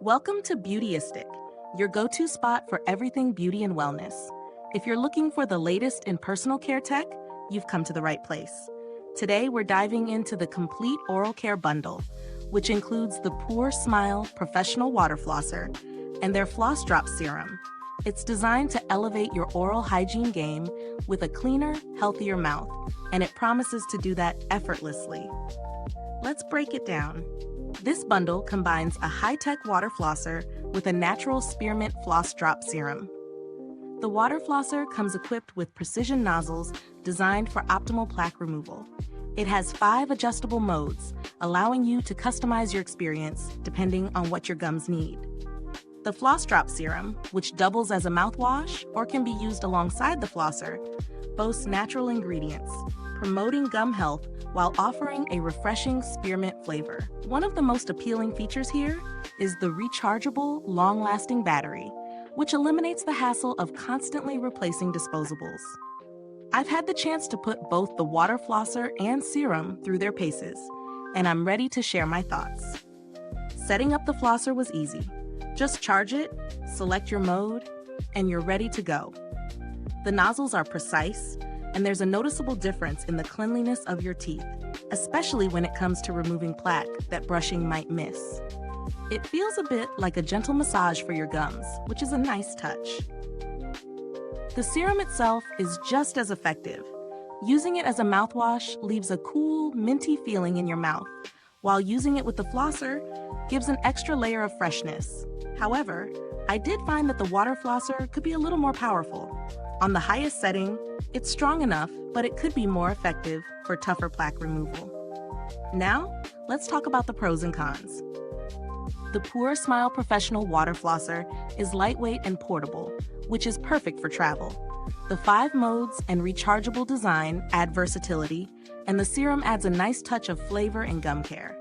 Welcome to Beautyistic, your go-to spot for everything beauty and wellness. If you're looking for the latest in personal care tech, you've come to the right place. Today, we're diving into the complete oral care bundle, which includes the Puur Smile Professional Water Flosser and their Floss Drop Serum. It's designed to elevate your oral hygiene game with a cleaner, healthier mouth, and it promises to do that effortlessly. Let's break it down. This bundle combines a high-tech water flosser with a natural spearmint floss drop serum. The water flosser comes equipped with precision nozzles designed for optimal plaque removal. It has 5 adjustable modes, allowing you to customize your experience depending on what your gums need. The Floss Drop Serum, which doubles as a mouthwash or can be used alongside the flosser, boasts natural ingredients, promoting gum health while offering a refreshing spearmint flavor. One of the most appealing features here is the rechargeable, long-lasting battery, which eliminates the hassle of constantly replacing disposables. I've had the chance to put both the water flosser and serum through their paces, and I'm ready to share my thoughts. Setting up the flosser was easy. Just charge it, select your mode, and you're ready to go. The nozzles are precise, and there's a noticeable difference in the cleanliness of your teeth, especially when it comes to removing plaque that brushing might miss. It feels a bit like a gentle massage for your gums, which is a nice touch. The serum itself is just as effective. Using it as a mouthwash leaves a cool, minty feeling in your mouth, while using it with the flosser gives an extra layer of freshness. However, I did find that the water flosser could be a little more powerful. On the highest setting, it's strong enough, but it could be more effective for tougher plaque removal. Now, let's talk about the pros and cons. The Puur Smile Professional Water Flosser is lightweight and portable, which is perfect for travel. The 5 modes and rechargeable design add versatility, and the serum adds a nice touch of flavor and gum care.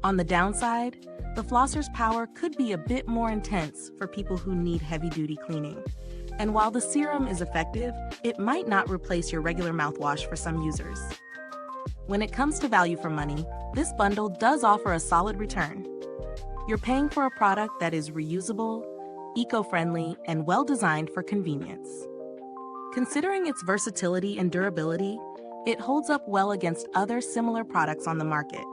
On the downside, the flosser's power could be a bit more intense for people who need heavy-duty cleaning. And while the serum is effective, it might not replace your regular mouthwash for some users. When it comes to value for money, this bundle does offer a solid return. You're paying for a product that is reusable, eco-friendly, and well-designed for convenience. Considering its versatility and durability, it holds up well against other similar products on the market.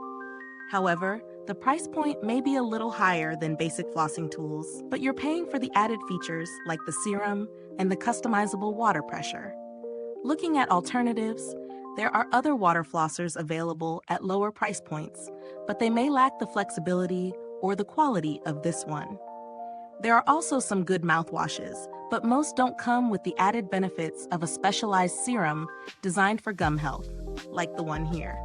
However, the price point may be a little higher than basic flossing tools, but you're paying for the added features like the serum and the customizable water pressure. Looking at alternatives, there are other water flossers available at lower price points, but they may lack the flexibility or the quality of this one. There are also some good mouthwashes, but most don't come with the added benefits of a specialized serum designed for gum health, like the one here.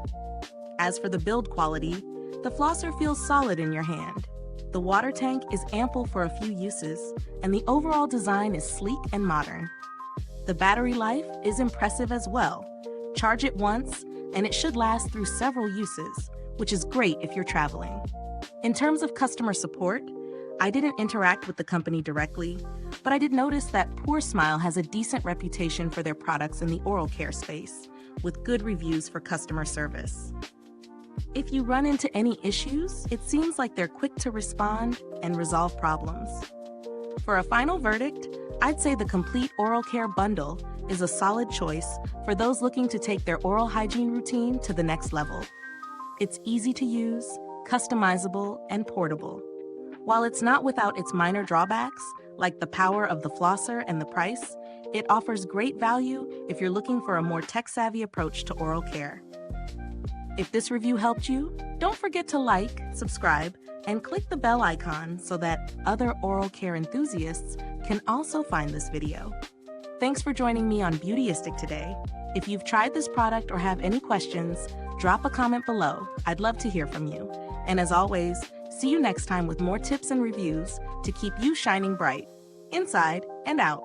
As for the build quality, the flosser feels solid in your hand. The water tank is ample for a few uses, and the overall design is sleek and modern. The battery life is impressive as well. Charge it once, and it should last through several uses, which is great if you're traveling. In terms of customer support, I didn't interact with the company directly, but I did notice that Puur Smile has a decent reputation for their products in the oral care space, with good reviews for customer service. If you run into any issues, it seems like they're quick to respond and resolve problems. For a final verdict, I'd say the complete oral care bundle is a solid choice for those looking to take their oral hygiene routine to the next level. It's easy to use, customizable, and portable. While it's not without its minor drawbacks, like the power of the flosser and the price, it offers great value if you're looking for a more tech-savvy approach to oral care. If this review helped you, don't forget to like, subscribe, and click the bell icon so that other oral care enthusiasts can also find this video. Thanks for joining me on Beautyistic today. If you've tried this product or have any questions, drop a comment below. I'd love to hear from you. And as always, see you next time with more tips and reviews to keep you shining bright, inside and out.